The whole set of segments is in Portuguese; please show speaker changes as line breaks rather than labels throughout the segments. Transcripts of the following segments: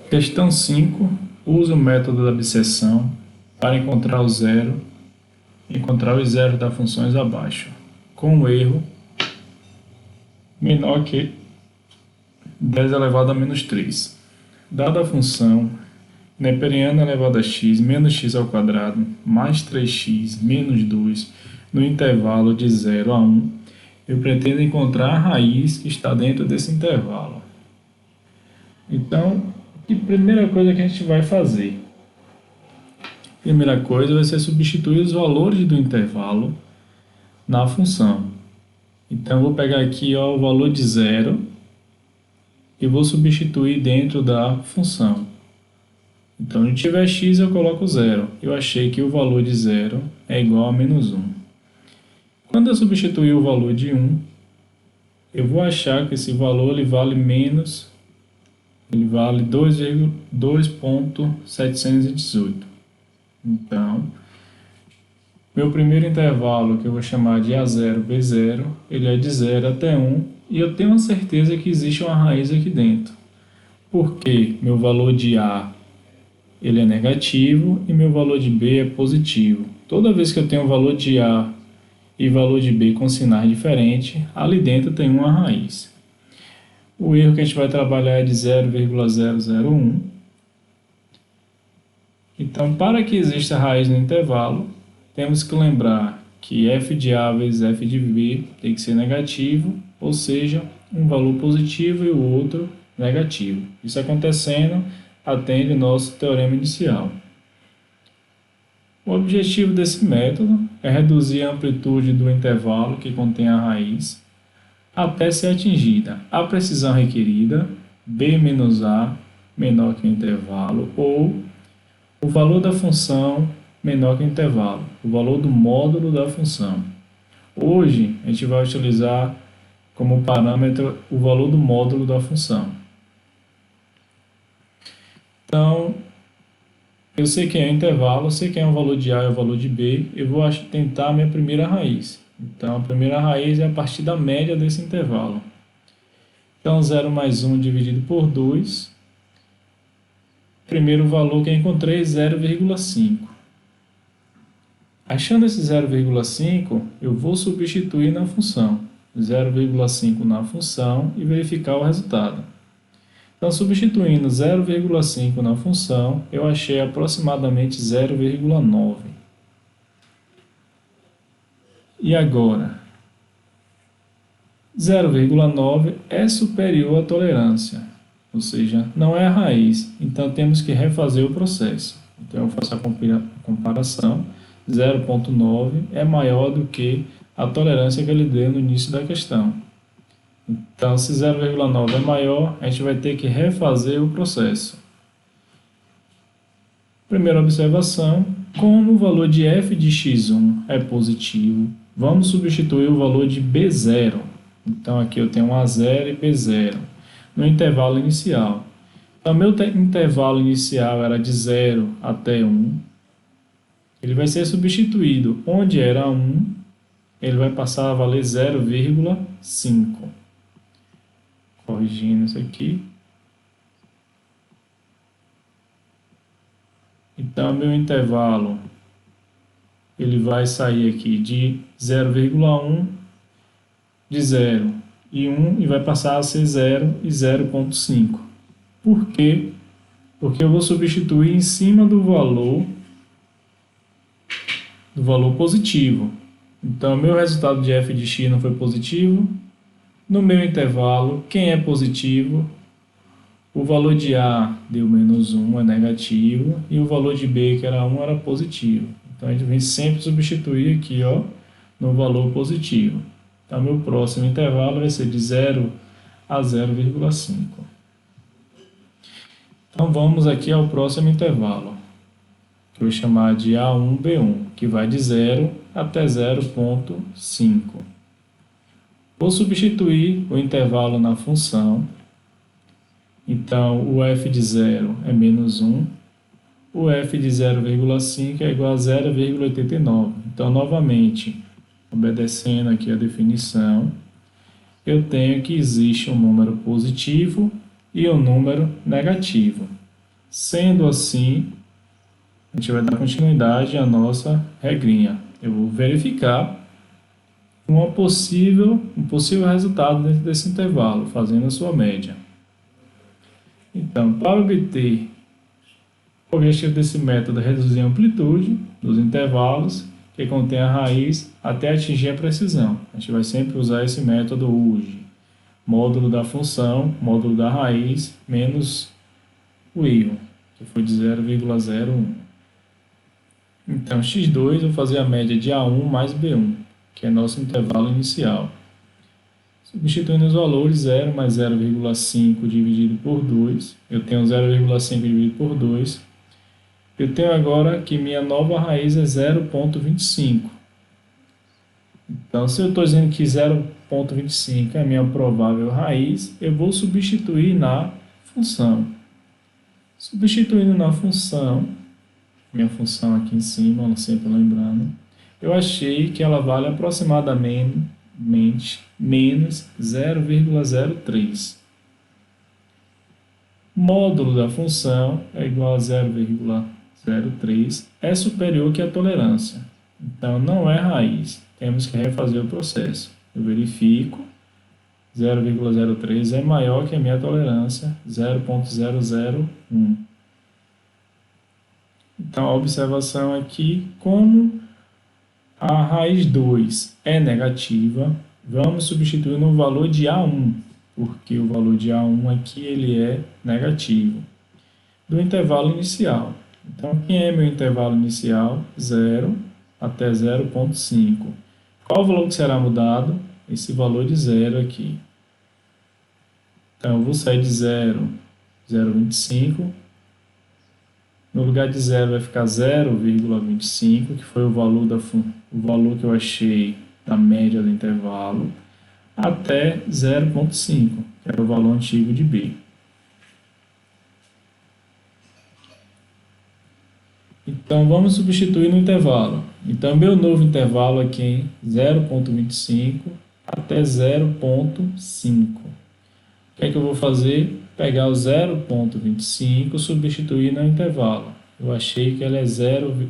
Questão 5. Use o método da abscissão para encontrar os zeros das funções abaixo, com um erro menor que 10 elevado a menos 3. Dada a função neperiana elevado a x menos x ao quadrado mais 3x menos 2 no intervalo de 0 a 1, eu pretendo encontrar a raiz que está dentro desse intervalo. Então, a primeira coisa que a gente vai fazer? Primeira coisa vai ser substituir os valores do intervalo na função. Então, eu vou pegar aqui o valor de 0 e vou substituir dentro da função. Então, se tiver x, eu coloco 0. Eu achei que o valor de 0 é igual a menos 1. Quando eu substituir o valor de 1, eu vou achar que esse valor ele vale 2,718. Então, meu primeiro intervalo, que eu vou chamar de A0, B0, ele é de 0 até 1, e eu tenho a certeza que existe uma raiz aqui dentro. Porque meu valor de A ele é negativo e meu valor de B é positivo. Toda vez que eu tenho valor de A e valor de B com sinais diferentes, ali dentro tem uma raiz. O erro que a gente vai trabalhar é de 0,001. Então, para que exista raiz no intervalo, temos que lembrar que f de A vezes f de B tem que ser negativo, ou seja, um valor positivo e o outro negativo. Isso acontecendo, atende o nosso teorema inicial. O objetivo desse método é reduzir a amplitude do intervalo que contém a raiz até ser atingida a precisão requerida, b menos a menor que o intervalo, ou o valor da função menor que o intervalo, o valor do módulo da função. Hoje, a gente vai utilizar como parâmetro o valor do módulo da função. Então, eu sei quem é o intervalo, eu sei quem é o valor de A e o valor de B, eu vou tentar a minha primeira raiz. Então, a primeira raiz é a partir da média desse intervalo. Então, 0 mais 1 dividido por 2. Primeiro valor que eu encontrei é 0,5. Achando esse 0,5, eu vou substituir na função. 0,5 na função e verificar o resultado. Então, substituindo 0,5 na função, eu achei aproximadamente 0,9. E agora? 0,9 é superior à tolerância, ou seja, não é a raiz. Então, temos que refazer o processo. Então, eu faço a comparação. 0,9 é maior do que a tolerância que ele deu no início da questão. Então, se 0,9 é maior, a gente vai ter que refazer o processo. Primeira observação, como o valor de f de x1 é positivo, vamos substituir o valor de b0. Então, aqui eu tenho A0 e B0 no intervalo inicial. Então, meu intervalo inicial era de 0 até 1. Ele vai ser substituído. Onde era 1, ele vai passar a valer 0,5. Corrigindo isso aqui. Então, meu intervalo ele vai sair aqui de 0,1, de 0 e 1, e vai passar a ser 0 e 0,5. Por quê? Porque eu vou substituir em cima do valor positivo. Então, meu resultado de f de x não foi positivo. No meu intervalo, quem é positivo? O valor de A deu menos 1, é negativo, e o valor de B, que era 1, era positivo. Então, a gente vem sempre substituir aqui no valor positivo. Então, meu próximo intervalo vai ser de 0 a 0,5. Então, vamos aqui ao próximo intervalo, que eu vou chamar de A1, B1, que vai de 0 até 0,5. Vou substituir o intervalo na função. Então, o f de 0 é menos 1. O f de 0,5 é igual a 0,89. Então, novamente, obedecendo aqui a definição, eu tenho que existe um número positivo e um número negativo. Sendo assim, a gente vai dar continuidade à nossa regrinha. Eu vou verificar um possível resultado dentro desse intervalo, fazendo a sua média. Então, para obter o objetivo desse método é reduzir a amplitude dos intervalos que contém a raiz até atingir a precisão. A gente vai sempre usar esse método UGE. Módulo da função, módulo da raiz, menos o erro, que foi de 0,01. Então, x2, eu vou fazer a média de A1 mais B1, que é nosso intervalo inicial. Substituindo os valores, 0 mais 0,5 dividido por 2, eu tenho 0,5 dividido por 2. Eu tenho agora que minha nova raiz é 0,25. Então, se eu estou dizendo que 0,25 é a minha provável raiz, eu vou substituir na função. Substituindo na função, minha função aqui em cima, sempre lembrando, eu achei que ela vale aproximadamente menos 0,03. Módulo da função é igual a 0,03, é superior que a tolerância. Então, não é raiz. Temos que refazer o processo. Eu verifico, 0,03 é maior que a minha tolerância, 0,001. Então, a observação aqui, como a raiz 2 é negativa, vamos substituir no valor de A1, porque o valor de A1 aqui ele é negativo, do intervalo inicial. Então, quem é meu intervalo inicial? 0 até 0,5. Qual o valor que será mudado? Esse valor de 0 aqui. Então, eu vou sair de 0, 0,25. No lugar de 0 vai ficar 0,25, que foi o valor que eu achei da média do intervalo, até 0,5, que era o valor antigo de B. Então, vamos substituir no intervalo. Então, meu novo intervalo aqui em 0,25 até 0,5. O que é que eu vou fazer? Pegar o 0,25 e substituir no intervalo. Eu achei que ela é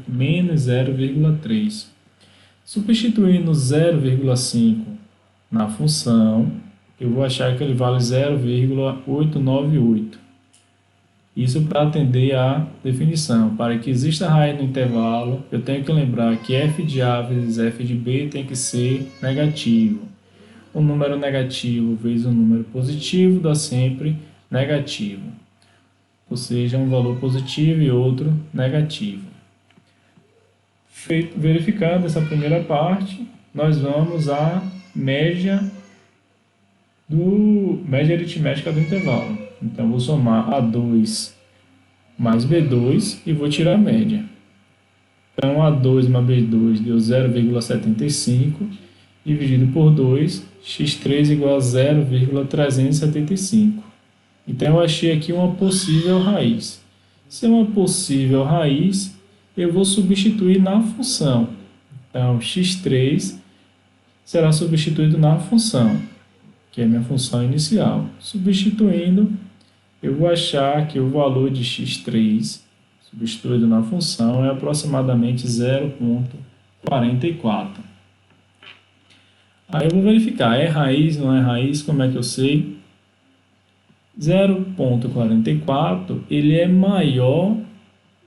menos 0,3. Substituindo 0,5 na função, eu vou achar que ele vale 0,898. Isso para atender à definição. Para que exista raiz no intervalo, eu tenho que lembrar que f de A vezes f de B tem que ser negativo. Um número negativo vezes um número positivo dá sempre negativo. Ou seja, um valor positivo e outro negativo. Verificando essa primeira parte, nós vamos à média aritmética do intervalo. Então, vou somar A2 mais B2 e vou tirar a média. Então, A2 mais B2 deu 0,75, dividido por 2, x3 igual a 0,375. Então, eu achei aqui uma possível raiz. Se é uma possível raiz, eu vou substituir na função. Então, x3 será substituído na função, que é a minha função inicial. Substituindo, eu vou achar que o valor de x3, substituído na função, é aproximadamente 0,44. Aí eu vou verificar, é raiz, não é raiz, como é que eu sei? 0,44, ele é maior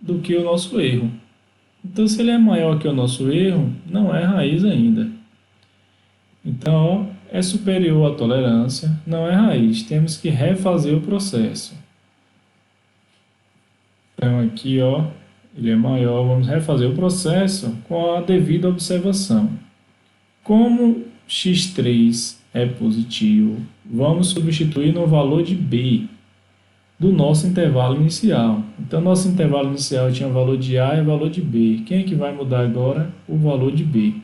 do que o nosso erro. Então, se ele é maior que o nosso erro, não é raiz ainda. Então, é superior à tolerância, não é raiz. Temos que refazer o processo. Então, aqui, ele é maior. Vamos refazer o processo com a devida observação. Como x3 é positivo, vamos substituir no valor de B do nosso intervalo inicial. Então, nosso intervalo inicial tinha valor de A e valor de B. Quem é que vai mudar agora? O valor de B.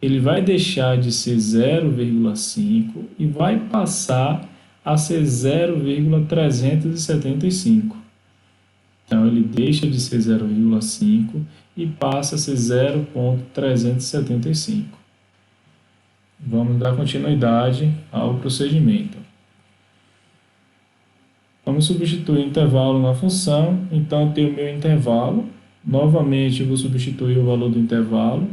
Ele vai deixar de ser 0,5 e vai passar a ser 0,375. Então, ele deixa de ser 0,5 e passa a ser 0,375. Vamos dar continuidade ao procedimento. Vamos substituir o intervalo na função, então eu tenho o meu intervalo. Novamente eu vou substituir o valor do intervalo.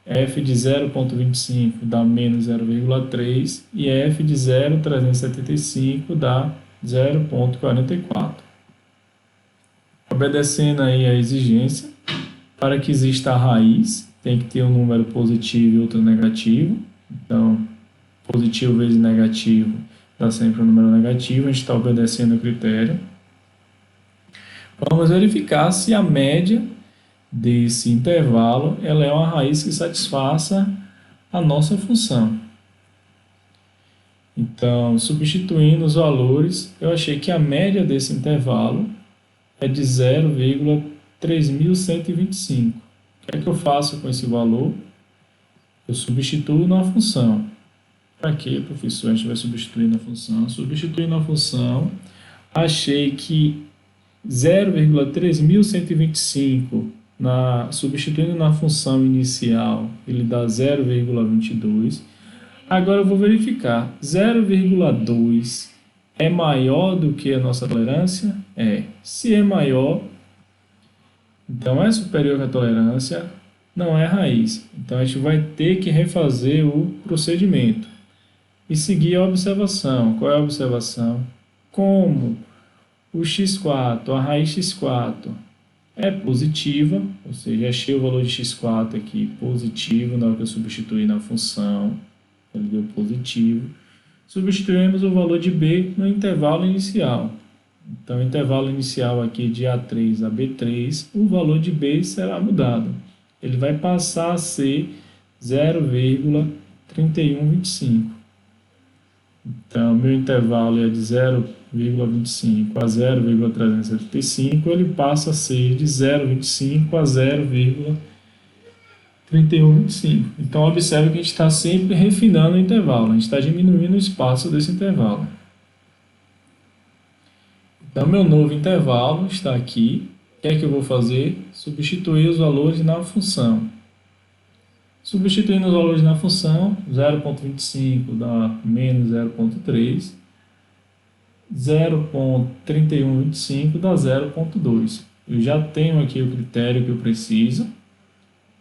F de 0,25 dá menos 0,3 e F de 0,375 dá 0,44. Obedecendo aí a exigência, para que exista a raiz, tem que ter um número positivo e outro negativo. Então, positivo vezes negativo dá sempre um número negativo, a gente está obedecendo o critério. Vamos verificar se a média desse intervalo ela é uma raiz que satisfaça a nossa função. Então, substituindo os valores, eu achei que a média desse intervalo é de 0,3125. O que é que eu faço com esse valor? Eu substituo na função. Para que, professor, a gente vai substituir na função? Substituir na função, achei que 0,3125 substituindo na função inicial, ele dá 0,22. Agora eu vou verificar. 0,2 é maior do que a nossa tolerância? É. Se é maior, então é superior que a tolerância, não é raiz. Então a gente vai ter que refazer o procedimento e seguir a observação. Qual é a observação? Como o x4, a raiz x4 é positiva, ou seja, achei o valor de x4 aqui positivo na hora que eu substituir na função, ele deu positivo. Substituímos o valor de b no intervalo inicial. Então, o intervalo inicial aqui de A3 a B3, o valor de b será mudado. Ele vai passar a ser 0,3125. Então, meu intervalo é de 0,25 a 0,375, ele passa a ser de 0,25 a 0,3125. Então, observe que a gente está sempre refinando o intervalo, a gente está diminuindo o espaço desse intervalo. Então, meu novo intervalo está aqui. O que é que eu vou fazer? Substituir os valores na função. Substituindo os valores na função, 0,25 dá menos 0,3, 0,3125 dá 0,2. Eu já tenho aqui o critério que eu preciso,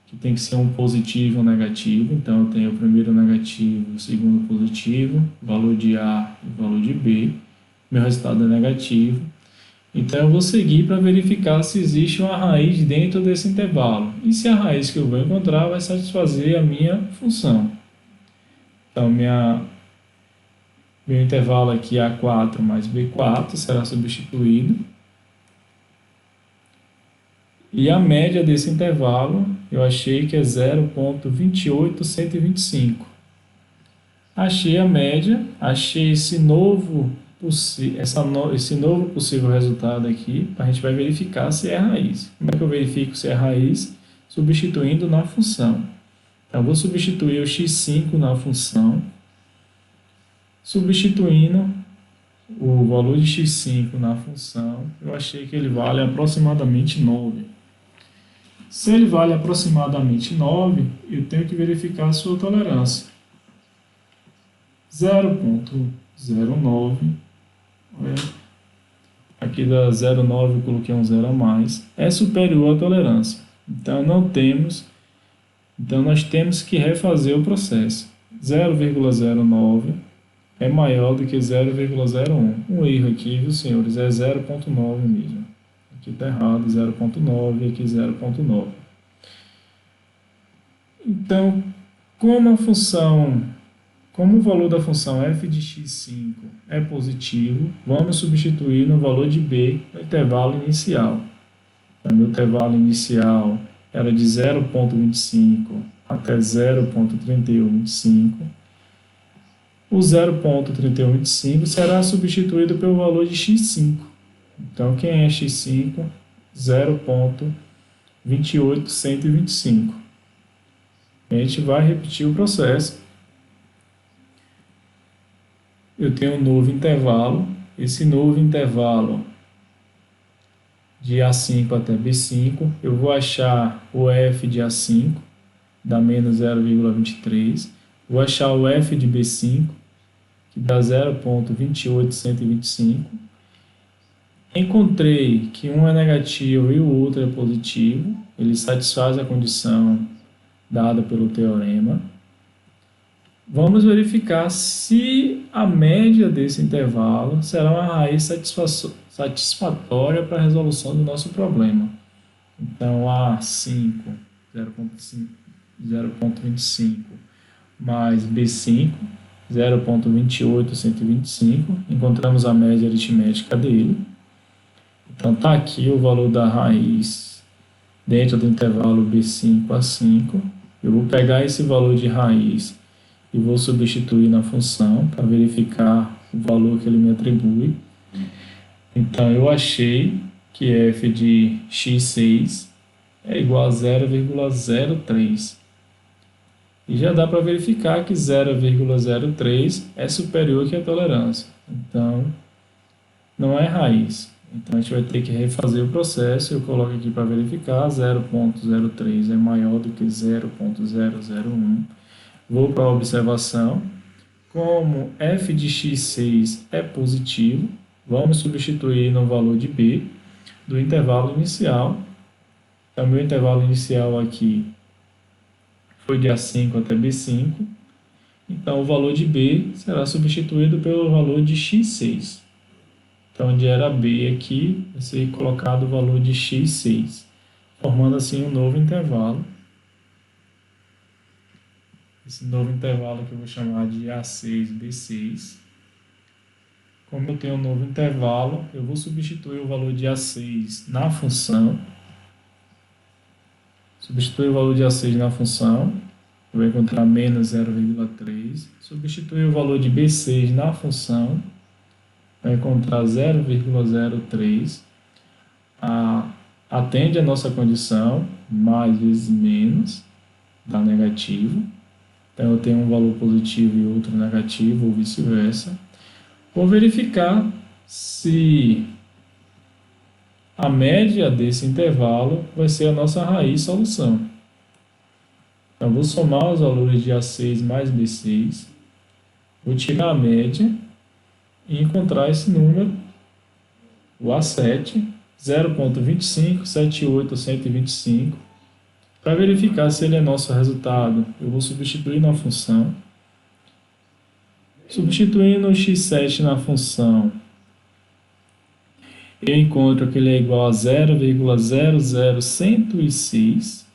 que tem que ser um positivo e um negativo. Então, eu tenho o primeiro negativo, o segundo positivo, valor de A e valor de B. Meu resultado é negativo. Então, eu vou seguir para verificar se existe uma raiz dentro desse intervalo. E se a raiz que eu vou encontrar vai satisfazer a minha função. Então, meu intervalo aqui A4 mais B4 será substituído. E a média desse intervalo, eu achei que é 0,28125. Achei a média, achei esse novo possível resultado aqui, a gente vai verificar se é raiz. Como é que eu verifico se é raiz? Substituindo na função. Então, eu vou substituir o x5 na função, substituindo o valor de x5 na função, eu achei que ele vale aproximadamente 9. Se ele vale aproximadamente 9, eu tenho que verificar a sua tolerância. 0,09, aqui da 0,9 eu coloquei um 0 a mais, é superior à tolerância. Então, nós temos que refazer o processo. 0,09 é maior do que 0,01. Um erro aqui, viu, senhores? É 0,9 mesmo. Aqui está errado, 0,9 e aqui 0,9. Então, como o valor da função f de x5 é positivo, vamos substituir no valor de b no intervalo inicial. Então, meu intervalo inicial era de 0,25 até 0,3125. O 0,3125 será substituído pelo valor de x5. Então, quem é x5? 0,28125. A gente vai repetir o processo. Eu tenho um novo intervalo. Esse novo intervalo de A5 até B5, eu vou achar o f de A5, dá menos 0,23. Vou achar o f de B5, que dá 0,28125. Encontrei que um é negativo e o outro é positivo. Ele satisfaz a condição dada pelo teorema. Vamos verificar se a média desse intervalo será uma raiz satisfatória para a resolução do nosso problema. Então, A5, 0,25 mais B5, 0,28125. Encontramos a média aritmética dele. Então, está aqui o valor da raiz dentro do intervalo B5 a 5. Eu vou pegar esse valor de raiz e vou substituir na função para verificar o valor que ele me atribui. Então, eu achei que f de x6 é igual a 0,03. E já dá para verificar que 0,03 é superior que a tolerância. Então, não é raiz. Então, a gente vai ter que refazer o processo. Eu coloco aqui para verificar. 0,03 é maior do que 0,001. Vou para a observação. Como f de x6 é positivo, vamos substituir no valor de b do intervalo inicial. Então, meu intervalo inicial aqui foi de A5 até B5. Então, o valor de b será substituído pelo valor de x6. Então, onde era b aqui, vai ser colocado o valor de x6, formando assim um novo intervalo. Esse novo intervalo que eu vou chamar de A6, B6. Como eu tenho um novo intervalo, eu vou substituir o valor de A6 na função. Substituir o valor de A6 na função, eu vou encontrar menos 0,3. Substituir o valor de B6 na função, vai encontrar 0,03. Atende a nossa condição, mais vezes menos, dá negativo. Então, eu tenho um valor positivo e outro negativo, ou vice-versa. Vou verificar se a média desse intervalo vai ser a nossa raiz solução. Então, vou somar os valores de A6 mais B6, vou tirar a média e encontrar esse número, o A7, 0,2578125. Para verificar se ele é nosso resultado, eu vou substituir na função. Substituindo o x7 na função, eu encontro que ele é igual a 0,00106.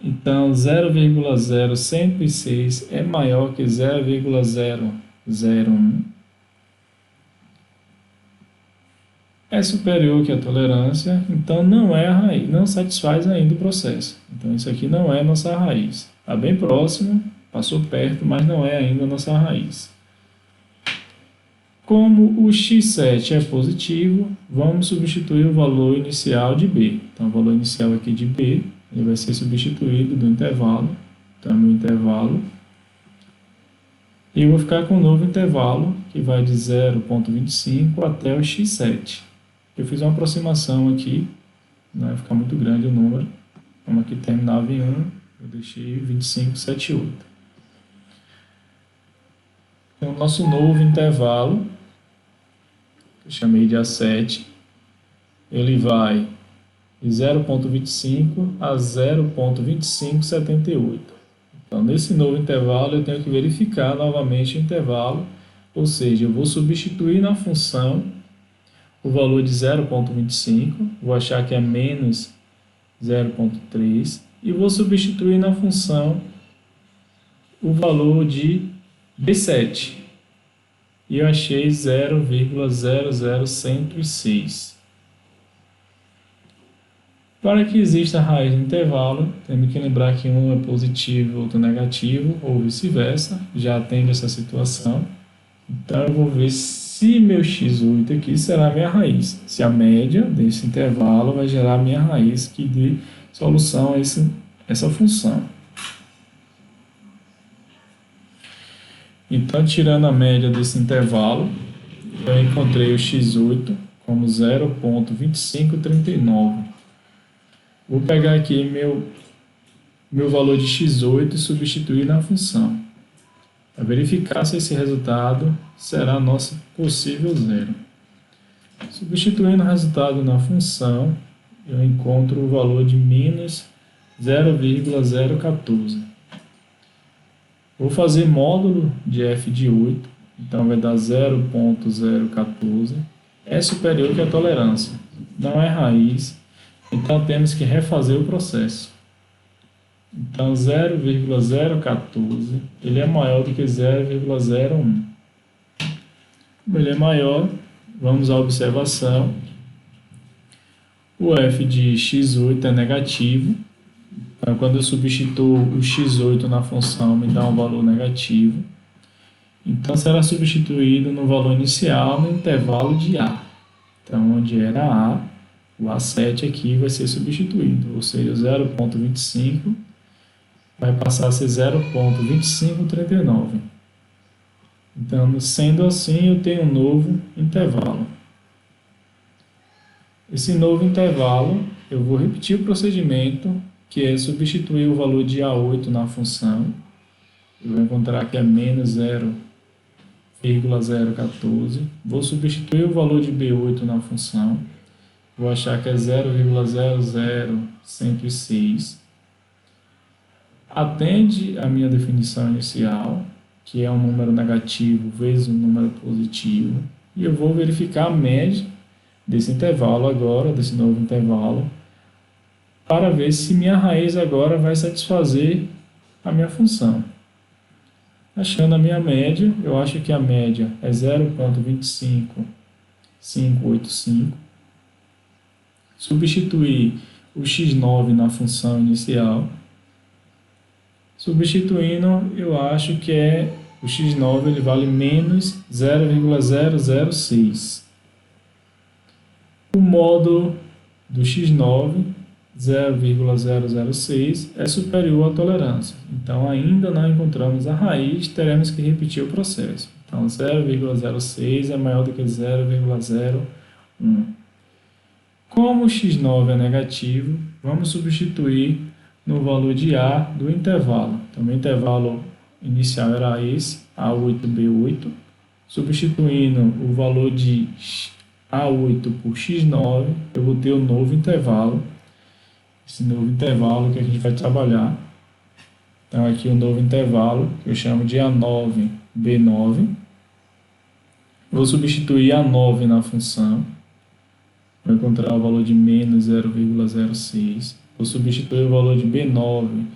Então, 0,0106 é maior que 0,001. É superior que a tolerância, então não é a raiz, não satisfaz ainda o processo. Então, isso aqui não é a nossa raiz. Está bem próximo, passou perto, mas não é ainda a nossa raiz. Como o x7 é positivo, vamos substituir o valor inicial de b. Então, o valor inicial aqui de b, ele vai ser substituído do intervalo. Então, meu intervalo. E eu vou ficar com um novo intervalo, que vai de 0,25 até o x7. Eu fiz uma aproximação aqui, não vai ficar muito grande o número. Como aqui terminava em 1, eu deixei 2578. Então, o nosso novo intervalo, que eu chamei de A7, ele vai de 0,25 a 0,2578. Então, nesse novo intervalo, eu tenho que verificar novamente o intervalo, ou seja, eu vou substituir na função o valor de 0,25, vou achar que é menos 0,3, e vou substituir na função o valor de B7, e eu achei 0,00106. Para que exista a raiz no intervalo, temos que lembrar que um é positivo e outro negativo, ou vice-versa, já atende essa situação. Então, eu vou ver se meu x8 aqui será a minha raiz. Se a média desse intervalo vai gerar a minha raiz que dê solução a essa função. Então, tirando a média desse intervalo, eu encontrei o x8 como 0,2539. Vou pegar aqui meu valor de x8 e substituir na função. para verificar se esse resultado será nosso possível zero. Substituindo o resultado na função, eu encontro o valor de menos 0,014. Vou fazer módulo de f de 8, então vai dar 0,014. É superior que a tolerância, não é raiz, então temos que refazer o processo. Então 0,014 ele é maior do que 0,01. Como ele é maior, vamos à observação. O f de x8 é negativo. Então, quando eu substituo o x8 na função, me dá um valor negativo. Então, será substituído no valor inicial no intervalo de A. Então, onde era A, o A7 aqui vai ser substituído, ou seja, 0,25 vai passar a ser 0,2539. Então, sendo assim, eu tenho um novo intervalo. Esse novo intervalo, eu vou repetir o procedimento, que é substituir o valor de A8 na função. Eu vou encontrar que é menos 0,014. Vou substituir o valor de B8 na função. Vou achar que é 0,00106. Atende a minha definição inicial, que é um número negativo vezes um número positivo. E eu vou verificar a média desse intervalo agora, desse novo intervalo, para ver se minha raiz agora vai satisfazer a minha função. Achando a minha média, eu acho que a média é 0,25585. Substituir o x9 na função inicial. Substituindo, eu acho que o x9 ele vale menos 0,006. O módulo do x9, 0,006, é superior à tolerância. Então, ainda não encontramos a raiz, teremos que repetir o processo. Então, 0,06 é maior do que 0,01. Como o x9 é negativo, vamos substituir no valor de A do intervalo. Então, o intervalo inicial era esse, A8B8. Substituindo o valor de A8 por x9, eu vou ter o novo intervalo. Esse novo intervalo que a gente vai trabalhar. Então, aqui o novo intervalo, que eu chamo de A9B9. Vou substituir A9 na função. Vou encontrar o valor de menos 0,06. Vou substituir o valor de B9,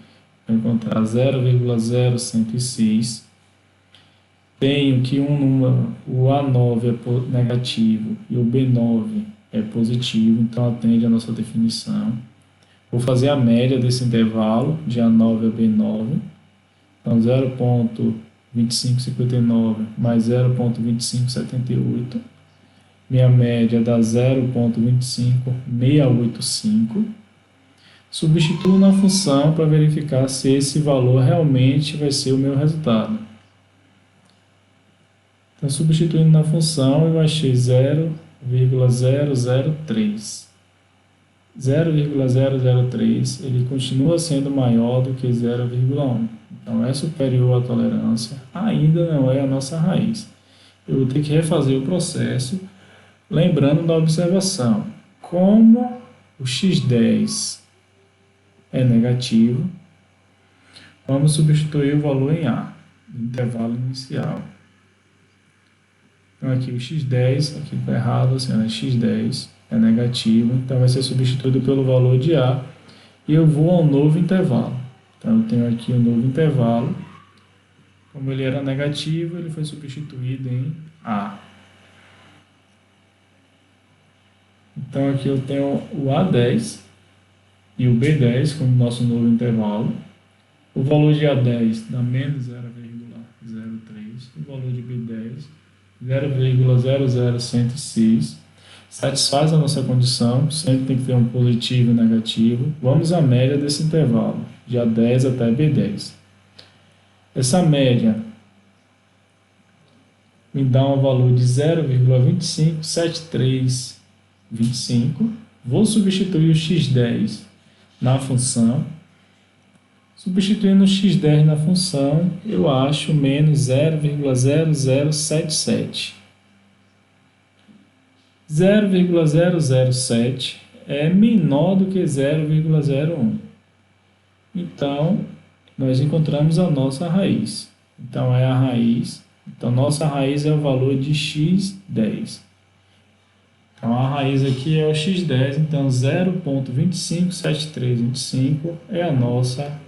vou encontrar 0,0106. Tenho que um número, o A9 é negativo e o B9 é positivo, então atende a nossa definição. Vou fazer a média desse intervalo de A9 a B9. Então 0,2559 mais 0,2578. Minha média dá 0,25685. Substituo na função para verificar se esse valor realmente vai ser o meu resultado. Então, substituindo na função, eu achei 0,003. 0,003, ele continua sendo maior do que 0,1. Então, é superior à tolerância, ainda não é a nossa raiz. Eu vou ter que refazer o processo, lembrando da observação. Como o x10 é negativo, vamos substituir o valor em A, no intervalo inicial. Então aqui o x10, aqui está errado, assim, x10 é negativo, então vai ser substituído pelo valor de A, e eu vou ao novo intervalo. Então eu tenho aqui o novo intervalo, como ele era negativo, ele foi substituído em A. Então aqui eu tenho o A10, e o B10 como nosso novo intervalo. O valor de A10 dá menos 0,03. O valor de B10, 0,00106. Satisfaz a nossa condição, sempre tem que ter um positivo e negativo. Vamos à média desse intervalo, de A10 até B10. Essa média me dá um valor de 0,257325. Vou substituir o x10 na função, Substituindo o x10 na função, eu acho menos 0,0077. 0,007 é menor do que 0,01. Então, nós encontramos a nossa raiz. Então, é a raiz. Então, nossa raiz é o valor de x10. Então, a raiz aqui é o x10. Então, 0,257325 é a nossa